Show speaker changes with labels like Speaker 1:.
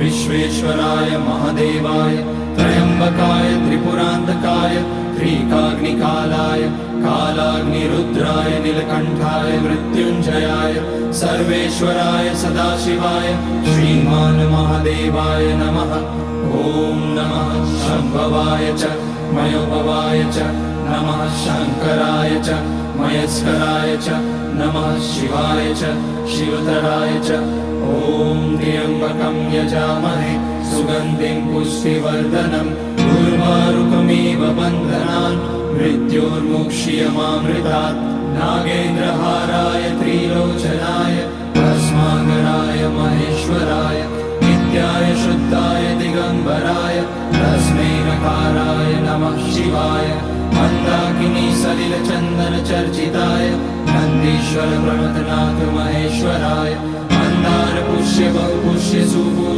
Speaker 1: विश्वेश्वराय महादेवाय त्र्यंबकाय त्रिपुरांतकाय त्रिकाग्निकालाय कालाग्निरुद्राय नीलकंठाय मृत्युंजयाय सर्वेश्वराय सदाशिवाय श्रीमान महादेवाय नमः। ओम नमः शंभवाय च मयोभवाय च नमः शंकराय च मयस्कराय च नमः शिवाय च शिवतराय च। ओम त्र्यंबकं यजामहे सुगंधिं पुष्टिवर्धनम् उर्वारुकमिव बन्धनान् मृत्योर्मुक्षीयमामृतात्। नागेन्द्रहाराय त्रिलोचनाय भस्माकराय महेश्वराय नित्याय शुद्धाय दिगंबराय तस्मै नकाराय नमः शिवाय। मंदाकिनी सलिल चंदन चर्चिताय नंदीश्वर प्रमथनाथ महेश्वराय मंदार पुष्य बहुपुष्य सुपूज्य